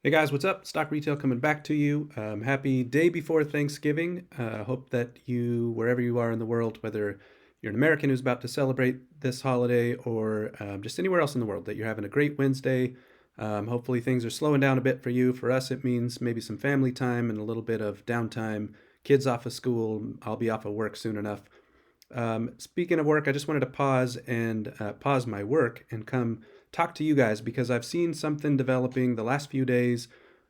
Hey guys, what's up? Stock Retail coming back to you. Happy day before Thanksgiving. Hope that you, wherever you are in the world, whether you're an American who's about to celebrate this holiday or just anywhere else in the world, that you're having a great Wednesday. Hopefully things are slowing down a bit for you. For us, it means maybe some family time and a little bit of downtime. Kids off of school. I'll be off of work soon enough. Speaking of work, I just wanted to pause and pause my work and come talk to you guys because I've seen something developing the last few days,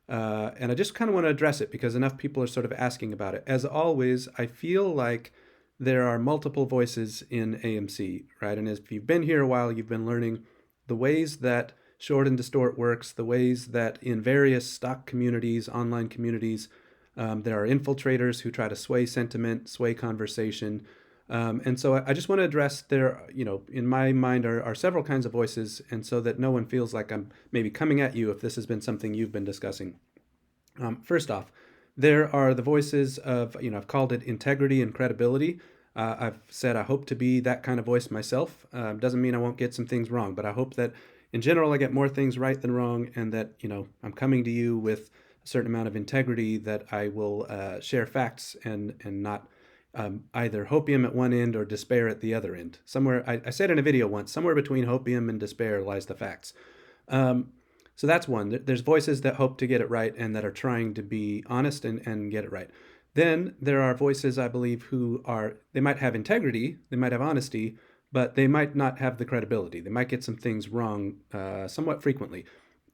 and I just kind of want to address it because enough people are sort of asking about it. As always, I feel like there are multiple voices in AMC, right? And if you've been here a while, you've been learning the ways that short and distort works, the ways that in various stock communities, online communities, there are infiltrators who try to sway sentiment, sway conversation. And so I just want to address there, in my mind are several kinds of voices, and so that no one feels like I'm maybe coming at you if this has been something you've been discussing. First off, there are the voices of, I've called it integrity and credibility. I've said I hope to be that kind of voice myself. Doesn't mean I won't get some things wrong, but I hope that in general I get more things right than wrong, and that, I'm coming to you with a certain amount of integrity that I will share facts and not either hopium at one end or despair at the other end. Somewhere, I said in a video once, somewhere between hopium and despair lies the facts. Um, so that's one. There's voices that hope to get it right and that are trying to be honest and get it right. Then there are voices, I believe, they might have integrity, they might have honesty, but they might not have the credibility. They might get some things wrong somewhat frequently.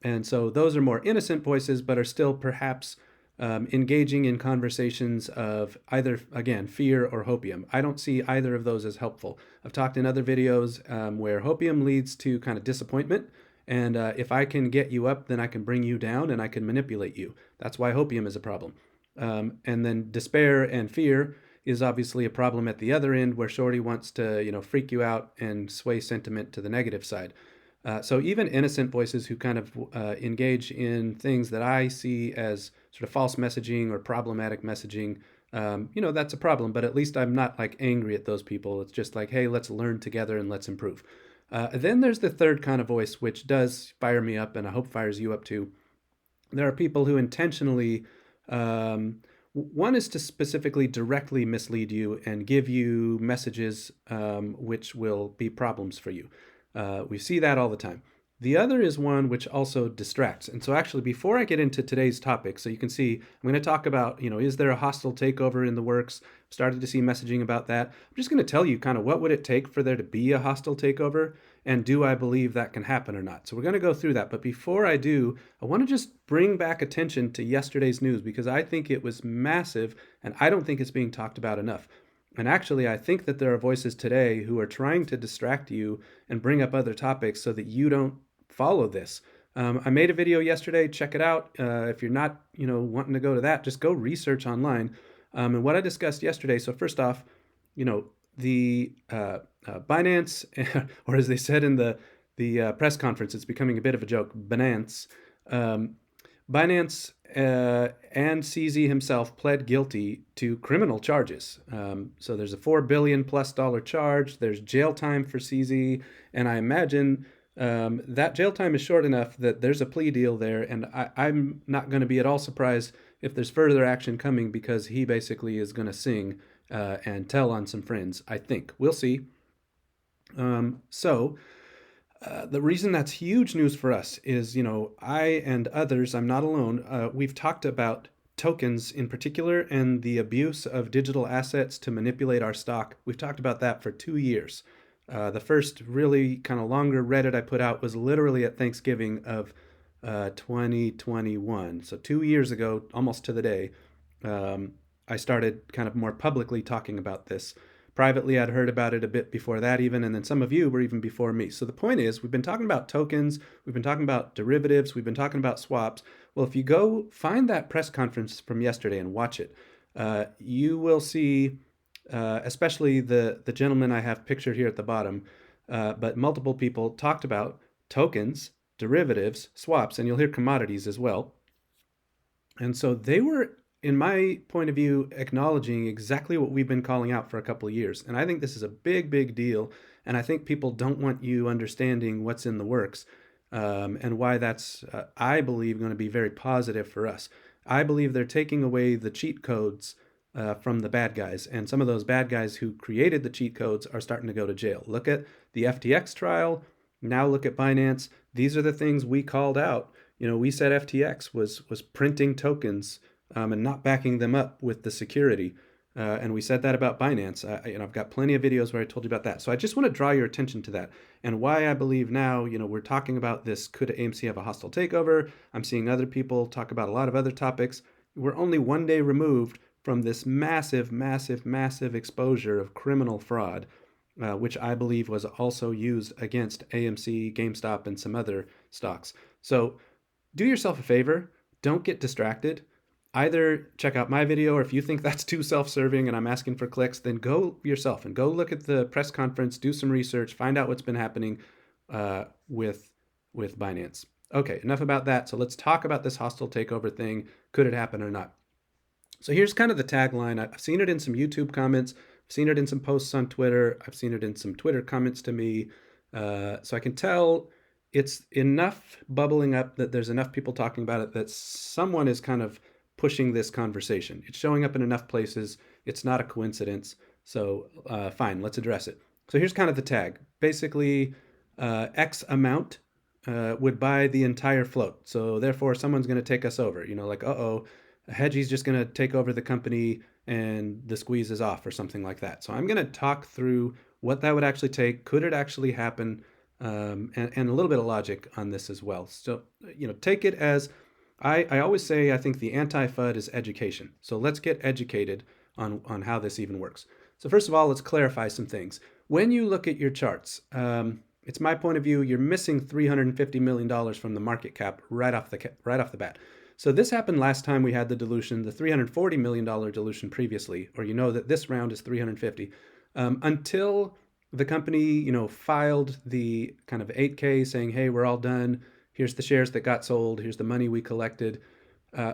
And so those are more innocent voices, but are still perhaps engaging in conversations of either, again, fear or hopium. I don't see either of those as helpful. I've talked in other videos where hopium leads to kind of disappointment. And if I can get you up, then I can bring you down and I can manipulate you. That's why hopium is a problem. And then despair and fear is obviously a problem at the other end where Shorty wants to, freak you out and sway sentiment to the negative side. So even innocent voices who kind of engage in things that I see as sort of false messaging or problematic messaging, that's a problem. But at least I'm not like angry at those people. It's just like, hey, let's learn together and let's improve. Then there's the third kind of voice, which does fire me up, and I hope fires you up too. There are people who intentionally, one is to specifically directly mislead you and give you messages which will be problems for you. We see that all the time. The other is one which also distracts. And so, actually, before I get into today's topic, so you can see, I'm going to talk about, is there a hostile takeover in the works? Started to see messaging about that. I'm just going to tell you kind of what would it take for there to be a hostile takeover, and do I believe that can happen or not? So, we're going to go through that. But before I do, I want to just bring back attention to yesterday's news because I think it was massive, and I don't think it's being talked about enough. And actually, I think that there are voices today who are trying to distract you and bring up other topics so that you don't follow this. I made a video yesterday. Check it out. If you're not, wanting to go to that, just go research online. And what I discussed yesterday. So first off, the Binance, or as they said in the press conference, it's becoming a bit of a joke. Um, Binance and CZ himself pled guilty to criminal charges. So there's a $4 billion+ charge. There's jail time for CZ, and I imagine that jail time is short enough that there's a plea deal there. And I'm not going to be at all surprised if there's further action coming because he basically is going to sing and tell on some friends. I think we'll see. The reason that's huge news for us is, I and others, I'm not alone, we've talked about tokens in particular and the abuse of digital assets to manipulate our stock. We've talked about that for 2 years. The first really kind of longer Reddit I put out was literally at Thanksgiving of 2021. So 2 years ago, almost to the day, I started kind of more publicly talking about this. Privately, I'd heard about it a bit before that even, and then some of you were even before me. So the point is, we've been talking about tokens, we've been talking about derivatives, we've been talking about swaps. Well, if you go find that press conference from yesterday and watch it, you will see, especially the gentleman I have pictured here at the bottom, but multiple people talked about tokens, derivatives, swaps, and you'll hear commodities as well. And so they were, in my point of view, acknowledging exactly what we've been calling out for a couple of years. And I think this is a big, big deal. And I think people don't want you understanding what's in the works. and why that's, I believe, going to be very positive for us. I believe they're taking away the cheat codes from the bad guys, and some of those bad guys who created the cheat codes are starting to go to jail. Look at the FTX trial. Now look at Binance. These are the things we called out. We said FTX was printing tokens and not backing them up with the security. And we said that about Binance. I've got plenty of videos where I told you about that. So I just want to draw your attention to that and why I believe now, we're talking about this. Could AMC have a hostile takeover? I'm seeing other people talk about a lot of other topics. We're only one day removed from this massive, massive, massive exposure of criminal fraud, which I believe was also used against AMC, GameStop, and some other stocks. So do yourself a favor. Don't get distracted. Either check out my video, or if you think that's too self-serving and I'm asking for clicks, then go yourself and go look at the press conference, do some research, find out what's been happening with Binance. Okay, enough about that. So let's talk about this hostile takeover thing. Could it happen or not? So here's kind of the tagline. I've seen it in some YouTube comments. I've seen it in some posts on Twitter. I've seen it in some Twitter comments to me. So I can tell it's enough bubbling up that there's enough people talking about it that someone is kind of pushing this conversation. It's showing up in enough places. It's not a coincidence. So fine, let's address it. So here's kind of the tag. Basically, X amount would buy the entire float. So therefore, someone's going to take us over. Like, uh-oh, Hedgie's just going to take over the company and the squeeze is off or something like that. So I'm going to talk through what that would actually take. Could it actually happen? And a little bit of logic on this as well. So, take it as I always say, I think the anti-FUD is education. So let's get educated on how this even works. So first of all, let's clarify some things. When you look at your charts, it's my point of view, you're missing $350 million from the market cap right off the bat. So this happened last time we had the dilution, the $340 million dilution previously, or that this round is 350. Until the company, filed the kind of 8K saying, hey, we're all done. Here's the shares that got sold. Here's the money we collected.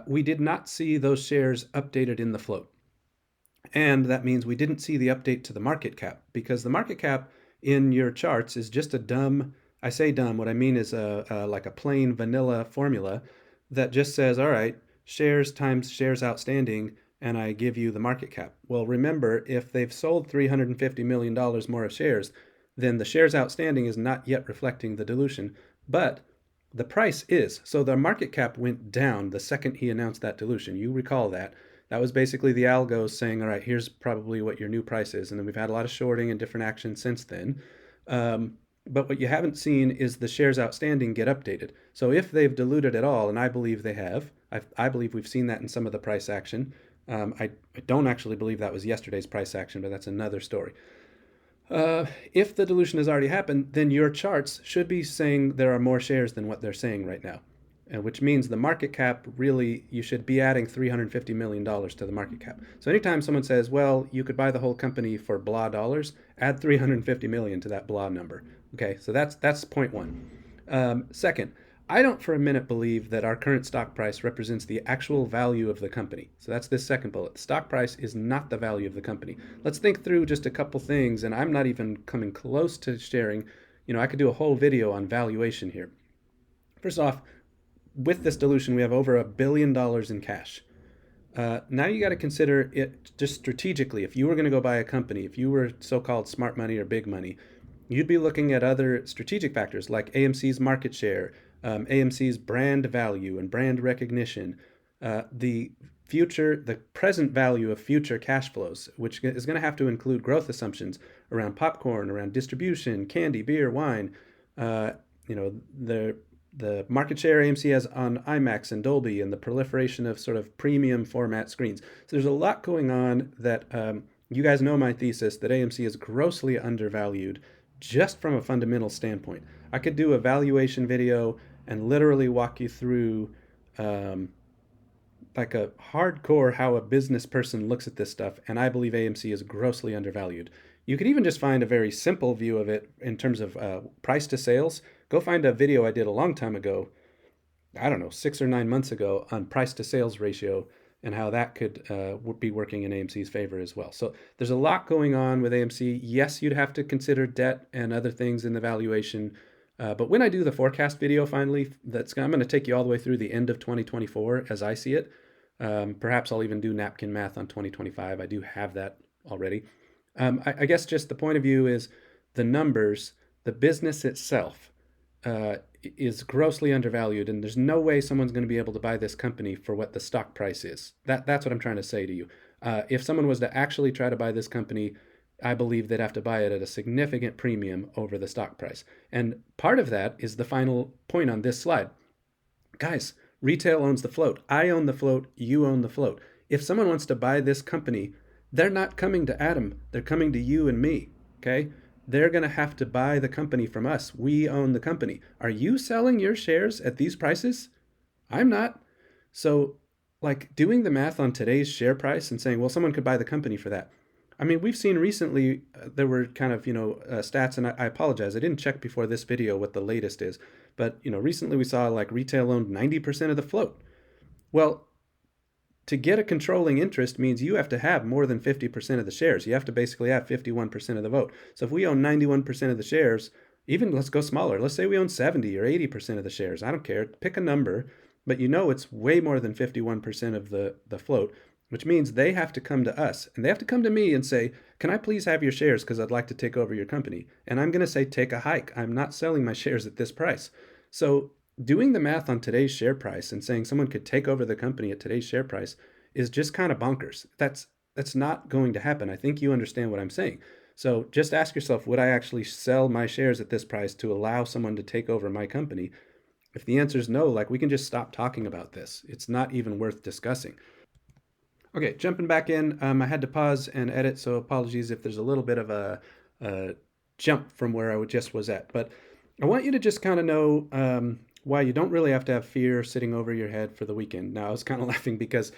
We did not see those shares updated in the float. And that means we didn't see the update to the market cap, because the market cap in your charts is just a dumb, I say dumb, what I mean is like a plain vanilla formula that just says, all right, shares times shares outstanding, and I give you the market cap. Well, remember, if they've sold $350 million more of shares, then the shares outstanding is not yet reflecting the dilution, but the price is. So the market cap went down the second he announced that dilution. You recall that. That was basically the algos saying, all right, here's probably what your new price is. And then we've had a lot of shorting and different actions since then. But what you haven't seen is the shares outstanding get updated. So if they've diluted at all, and I believe they have, I believe we've seen that in some of the price action. I don't actually believe that was yesterday's price action, but that's another story. If the dilution has already happened, then your charts should be saying there are more shares than what they're saying right now, which means the market cap, really, you should be adding $350 million to the market cap. So anytime someone says, well, you could buy the whole company for blah dollars, add 350 million to that blah number. Okay, so that's point one. Second, I don't for a minute believe that our current stock price represents the actual value of the company. So that's this second bullet. The stock price is not the value of the company. Let's think through just a couple things, and I'm not even coming close to sharing. I could do a whole video on valuation here. First off, with this dilution, we have over $1 billion in cash. Now you got to consider it just strategically. If you were going to go buy a company, if you were so-called smart money or big money, you'd be looking at other strategic factors like AMC's market share, AMC's brand value and brand recognition, the present value of future cash flows, which is going to have to include growth assumptions around popcorn, around distribution, candy, beer, wine, the market share AMC has on IMAX and Dolby, and the proliferation of sort of premium format screens. So there's a lot going on that you guys know my thesis that AMC is grossly undervalued just from a fundamental standpoint. I could do a valuation video and literally walk you through like a hardcore how a business person looks at this stuff, and I believe AMC is grossly undervalued. You could even just find a very simple view of it in terms of price to sales. Go find a video I did a long time ago, I don't know, 6 or 9 months ago, on price to sales ratio and how that could be working in AMC's favor as well. So there's a lot going on with AMC. Yes, you'd have to consider debt and other things in the valuation. But when I do the forecast video finally, I'm going to take you all the way through the end of 2024 as I see it. Perhaps I'll even do napkin math on 2025. I do have that already. I guess just the point of view is the numbers, the business itself is grossly undervalued, and there's no way someone's going to be able to buy this company for what the stock price is. That's what I'm trying to say to you. If someone was to actually try to buy this company, I believe they'd have to buy it at a significant premium over the stock price. And part of that is the final point on this slide. Guys, retail owns the float. I own the float. You own the float. If someone wants to buy this company, they're not coming to Adam. They're coming to you and me. Okay? They're going to have to buy the company from us. We own the company. Are you selling your shares at these prices? I'm not. So, like doing the math on today's share price and saying, well, someone could buy the company for that. I mean, we've seen recently there were kind of, stats, and I apologize. I didn't check before this video what the latest is. But, recently we saw like retail owned 90% of the float. Well, to get a controlling interest means you have to have more than 50% of the shares. You have to basically have 51% of the vote. So if we own 91% of the shares, even let's go smaller. Let's say we own 70 or 80% of the shares. I don't care. Pick a number, but it's way more than 51% of the float, which means they have to come to us and they have to come to me and say, can I please have your shares because I'd like to take over your company? And I'm going to say, take a hike. I'm not selling my shares at this price. So doing the math on today's share price and saying someone could take over the company at today's share price is just kind of bonkers. That's not going to happen. I think you understand what I'm saying. So just ask yourself, would I actually sell my shares at this price to allow someone to take over my company? If the answer is no, like we can just stop talking about this. It's not even worth discussing. Okay, jumping back in, I had to pause and edit, so apologies if there's a little bit of a jump from where I just was at. But I want you to just kind of know why you don't really have to have fear sitting over your head for the weekend. Now, I was kind of laughing because,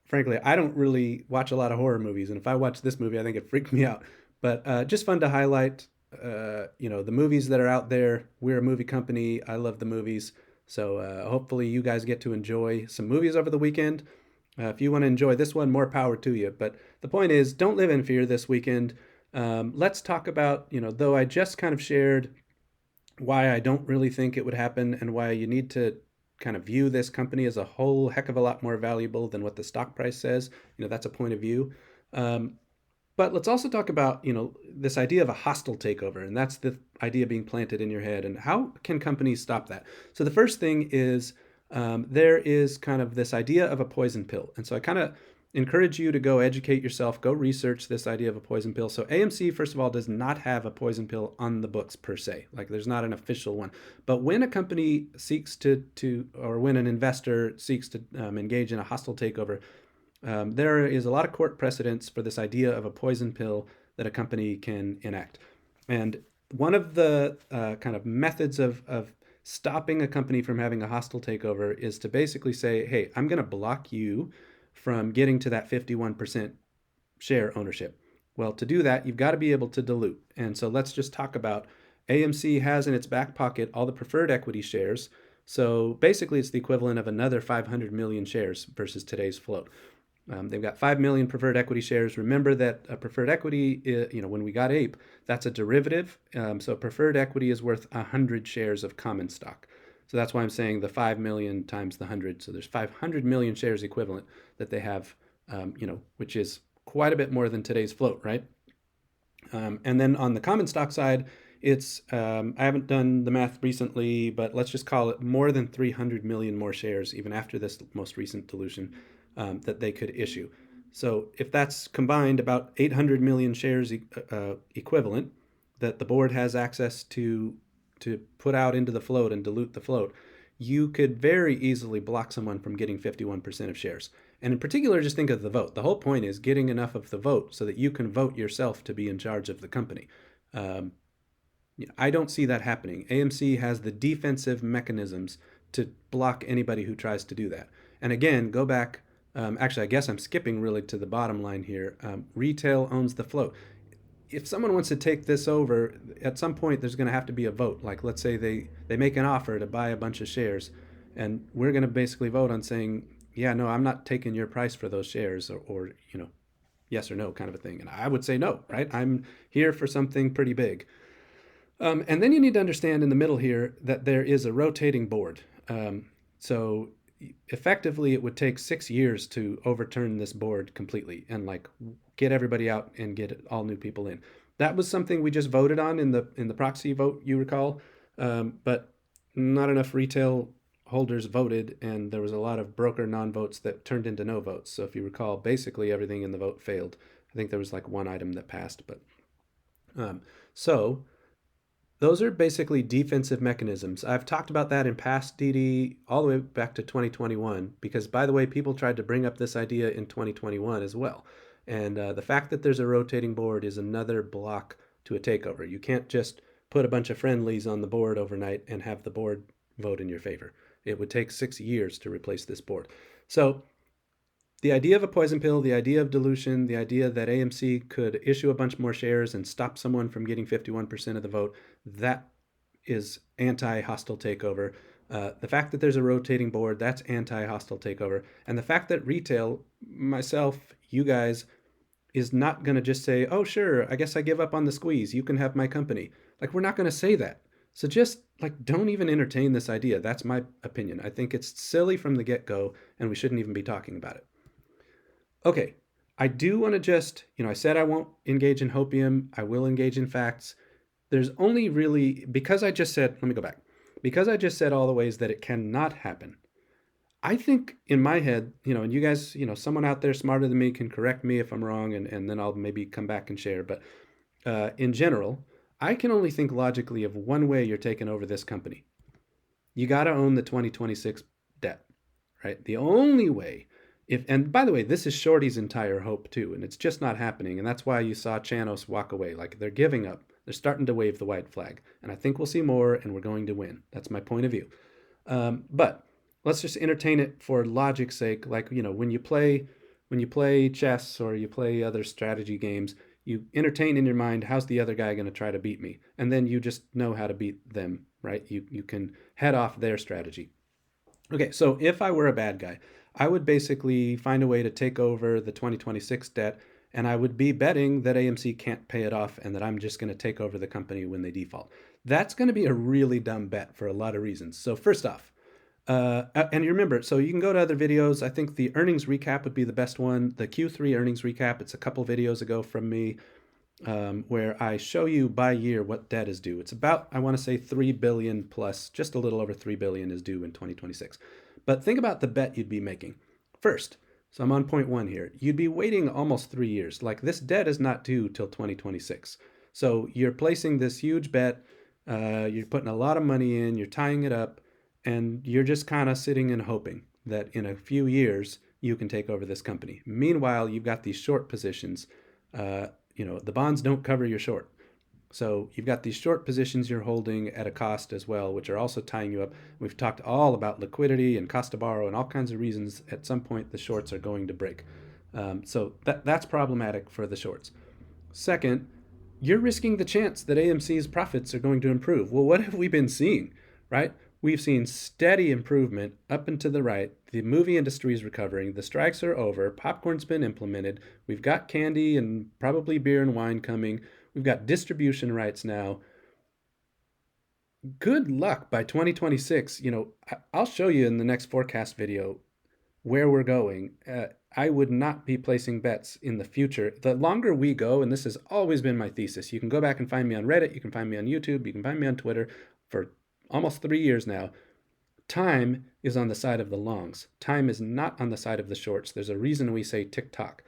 frankly, I don't really watch a lot of horror movies, and if I watch this movie, I think it freaked me out. But just fun to highlight, the movies that are out there. We're a movie company. I love the movies. So hopefully you guys get to enjoy some movies over the weekend. If you want to enjoy this one, more power to you. But the point is, don't live in fear this weekend. Let's talk about, though I just kind of shared why I don't really think it would happen and why you need to kind of view this company as a whole heck of a lot more valuable than what the stock price says. That's a point of view. But let's also talk about, this idea of a hostile takeover, and that's the idea being planted in your head. And how can companies stop that? So the first thing is there is kind of this idea of a poison pill. And so I kind of encourage you to go educate yourself, go research this idea of a poison pill. So AMC, first of all, does not have a poison pill on the books per se. Like there's not an official one. But when a company seeks to or when an investor seeks to engage in a hostile takeover, there is a lot of court precedents for this idea of a poison pill that a company can enact. And one of the kind of methods of stopping a company from having a hostile takeover is to basically say, hey, I'm going to block you from getting to that 51% share ownership. Well, to do that, you've got to be able to dilute. And so let's just talk about AMC has in its back pocket all the preferred equity shares. So basically, it's the equivalent of another 500 million shares versus today's float. They've got 5 million preferred equity shares. Remember that a preferred equity, when we got APE, that's a derivative. So preferred equity is worth 100 shares of common stock. So that's why I'm saying the 5 million times the 100. So there's 500 million shares equivalent that they have, which is quite a bit more than today's float, right? And then on the common stock side, it's, I haven't done the math recently, but let's just call it more than 300 million more shares, even after this most recent dilution, that they could issue. So if that's combined, about 800 million shares equivalent that the board has access to put out into the float and dilute the float, you could very easily block someone from getting 51% of shares. And in particular, just think of the vote. The whole point is getting enough of the vote so that you can vote yourself to be in charge of the company. I don't see that happening. AMC has the defensive mechanisms to block anybody who tries to do that. And again, go back. Actually, I guess I'm skipping really to the bottom line here. Retail owns the float. If someone wants to take this over, at some point there's going to have to be a vote. Like let's say they make an offer to buy a bunch of shares, and we're going to basically vote on saying, yeah, no, I'm not taking your price for those shares, or yes or no kind of a thing. And I would say no, right? I'm here for something pretty big. And then you need to understand in the middle here that there is a rotating board. So effectively, it would take 6 years to overturn this board completely and like get everybody out and get all new people in. That was something we just voted on in the proxy vote, you recall, but not enough retail holders voted, and there was a lot of broker non-votes that turned into no votes. So if you recall, basically everything in the vote failed. I think there was like one item that passed, but so those are basically defensive mechanisms. I've talked about that in past DD all the way back to 2021, because, by the way, people tried to bring up this idea in 2021 as well. And the fact that there's a rotating board is another block to a takeover. You can't just put a bunch of friendlies on the board overnight and have the board vote in your favor. It would take 6 years to replace this board. So the idea of a poison pill, the idea of dilution, the idea that AMC could issue a bunch more shares and stop someone from getting 51% of the vote, that is anti-hostile takeover. The fact that there's a rotating board, that's anti-hostile takeover. And the fact that retail, myself, you guys, is not going to just say, oh, sure, I guess I give up on the squeeze. You can have my company. Like, we're not going to say that. So just like, don't even entertain this idea. That's my opinion. I think it's silly from the get-go, and we shouldn't even be talking about it. Okay, I do want to just, I said I won't engage in hopium. I will engage in facts. There's only really, because I just said, let me go back. Because I just said all the ways that it cannot happen, I think in my head, and you guys, someone out there smarter than me can correct me if I'm wrong, and then I'll maybe come back and share. But in general, I can only think logically of one way you're taking over this company. You got to own the 2026 debt, right? The only way, and by the way, this is Shorty's entire hope too, and it's just not happening. And that's why you saw Chanos walk away. Like, they're giving up. They're starting to wave the white flag. And I think we'll see more, and we're going to win. That's my point of view. But let's just entertain it for logic's sake. Like, when you play chess or you play other strategy games, you entertain in your mind, how's the other guy going to try to beat me? And then you just know how to beat them, right? You can head off their strategy. Okay, so if I were a bad guy, I would basically find a way to take over the 2026 debt, and I would be betting that AMC can't pay it off and that I'm just going to take over the company when they default. That's going to be a really dumb bet for a lot of reasons. So, first off, and you remember, so you can go to other videos. I think the earnings recap would be the best one. The Q3 earnings recap, it's a couple videos ago from me, where I show you by year what debt is due. It's about, I want to say, 3 billion plus, just a little over 3 billion is due in 2026. But think about the bet you'd be making. First, so I'm on point one here. You'd be waiting almost 3 years. Like, this debt is not due till 2026. So you're placing this huge bet. You're putting a lot of money in. You're tying it up, and you're just kind of sitting and hoping that in a few years you can take over this company. Meanwhile, you've got these short positions. The bonds don't cover your short. So you've got these short positions you're holding at a cost as well, which are also tying you up. We've talked all about liquidity and cost to borrow and all kinds of reasons. At some point, the shorts are going to break. So that's problematic for the shorts. Second, you're risking the chance that AMC's profits are going to improve. Well, what have we been seeing, right? We've seen steady improvement up and to the right. The movie industry is recovering. The strikes are over. Popcorn's been implemented. We've got candy and probably beer and wine coming. We've got distribution rights now. Good luck by 2026. I'll show you in the next forecast video where we're going. I would not be placing bets in the future. The longer we go, and this has always been my thesis, you can go back and find me on Reddit, you can find me on YouTube, you can find me on Twitter for almost 3 years now. Time is on the side of the longs. Time is not on the side of the shorts. There's a reason we say tick-tock.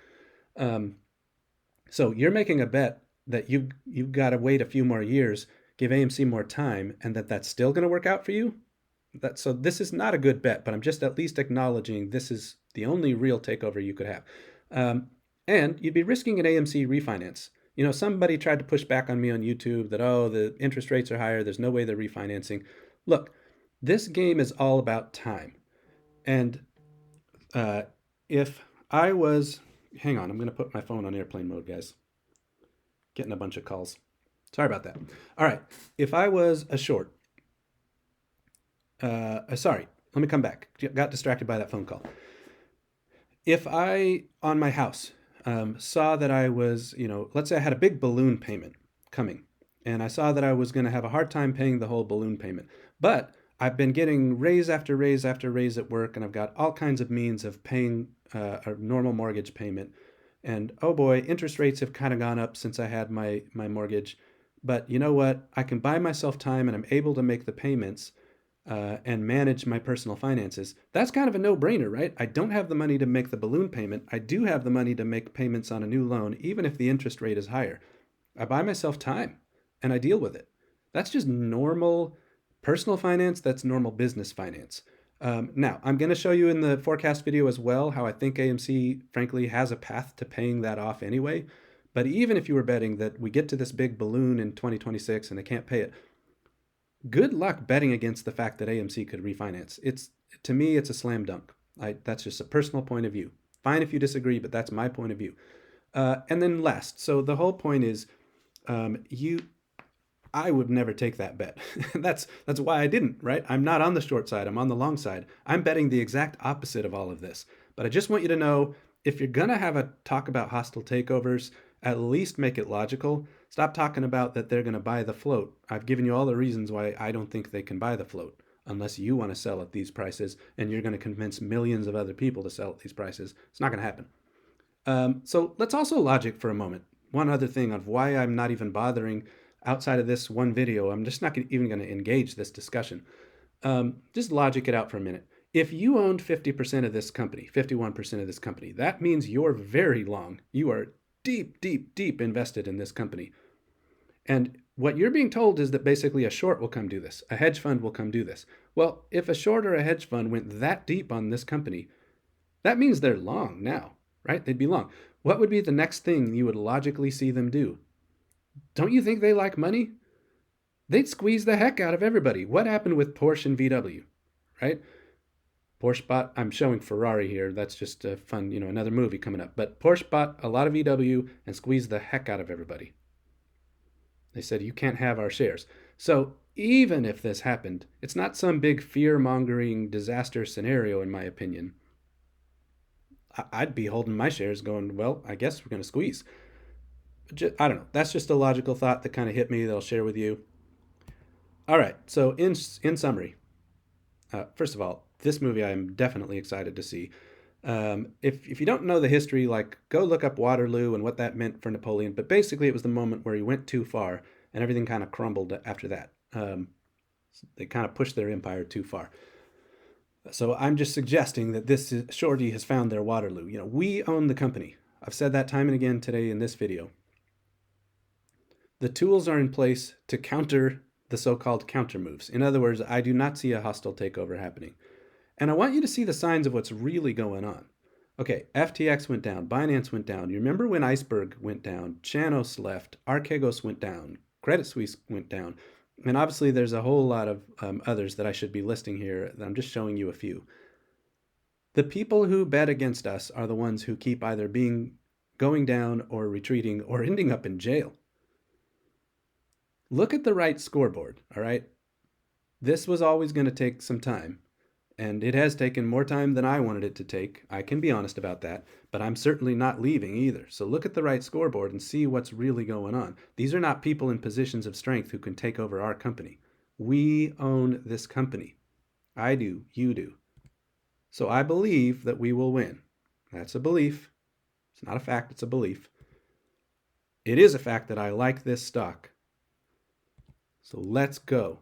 So you're making a bet that you've got to wait a few more years, give AMC more time, and that's still going to work out for you? So this is not a good bet, but I'm just at least acknowledging this is the only real takeover you could have. And you'd be risking an AMC refinance. Somebody tried to push back on me on YouTube that, the interest rates are higher, there's no way they're refinancing. Look, this game is all about time. And if I was, hang on, I'm going to put my phone on airplane mode, guys. Getting a bunch of calls. Sorry about that. All right. If I was a short, sorry, let me come back. Got distracted by that phone call. If I, on my house, saw that I was, let's say I had a big balloon payment coming, and I saw that I was going to have a hard time paying the whole balloon payment. But I've been getting raise after raise after raise at work, and I've got all kinds of means of paying a normal mortgage payment. And oh boy, interest rates have kind of gone up since I had my mortgage. But you know what? I can buy myself time, and I'm able to make the payments and manage my personal finances. That's kind of a no-brainer, right? I don't have the money to make the balloon payment. I do have the money to make payments on a new loan, even if the interest rate is higher. I buy myself time and I deal with it. That's just normal personal finance. That's normal business finance. Now, I'm going to show you in the forecast video as well how I think AMC, frankly, has a path to paying that off anyway. But even if you were betting that we get to this big balloon in 2026 and they can't pay it, good luck betting against the fact that AMC could refinance. It's to me, it's a slam dunk. That's just a personal point of view. Fine if you disagree, but that's my point of view. And then last, so the whole point is, you I would never take that bet. That's why I didn't, right? I'm not on the short side, I'm on the long side. I'm betting the exact opposite of all of this. But I just want you to know, if you're going to have a talk about hostile takeovers, at least make it logical. Stop talking about that they're going to buy the float. I've given you all the reasons why I don't think they can buy the float unless you want to sell at these prices and you're going to convince millions of other people to sell at these prices. It's not going to happen. So let's also logic for a moment. One other thing of why I'm not even bothering outside of this one video. I'm just not even going to engage this discussion. Just logic it out for a minute. If you owned 50% of this company, 51% of this company, that means you're very long. You are deep, deep, deep invested in this company. And what you're being told is that basically a short will come do this. A hedge fund will come do this. Well, if a short or a hedge fund went that deep on this company, that means they're long now, right? They'd be long. What would be the next thing you would logically see them do? Don't you think they like money? They'd squeeze the heck out of everybody. What happened with Porsche and VW, right? Porsche bought, I'm showing Ferrari here. That's just a fun, another movie coming up. But Porsche bought a lot of VW and squeezed the heck out of everybody. They said, you can't have our shares. So even if this happened, it's not some big fear-mongering disaster scenario, in my opinion. I'd be holding my shares going, well, I guess we're going to squeeze. I don't know. That's just a logical thought that kind of hit me that I'll share with you. All right. So in summary, first of all, this movie I am definitely excited to see. If you don't know the history, like go look up Waterloo and what that meant for Napoleon. But basically, it was the moment where he went too far and everything kind of crumbled after that. They kind of pushed their empire too far. So I'm just suggesting that this shorty has found their Waterloo. We own the company. I've said that time and again today in this video. The tools are in place to counter the so-called counter moves. In other words, I do not see a hostile takeover happening. And I want you to see the signs of what's really going on. Okay, FTX went down, Binance went down. You remember when Iceberg went down, Chanos left, Archegos went down, Credit Suisse went down. And obviously there's a whole lot of others that I should be listing here. I'm just showing you a few. The people who bet against us are the ones who keep either going down or retreating or ending up in jail. Look at the right scoreboard, all right? This was always going to take some time, and it has taken more time than I wanted it to take. I can be honest about that, but I'm certainly not leaving either. So look at the right scoreboard and see what's really going on. These are not people in positions of strength who can take over our company. We own this company. I do, you do. So I believe that we will win. That's a belief. It's not a fact, it's a belief. It is a fact that I like this stock. So let's go.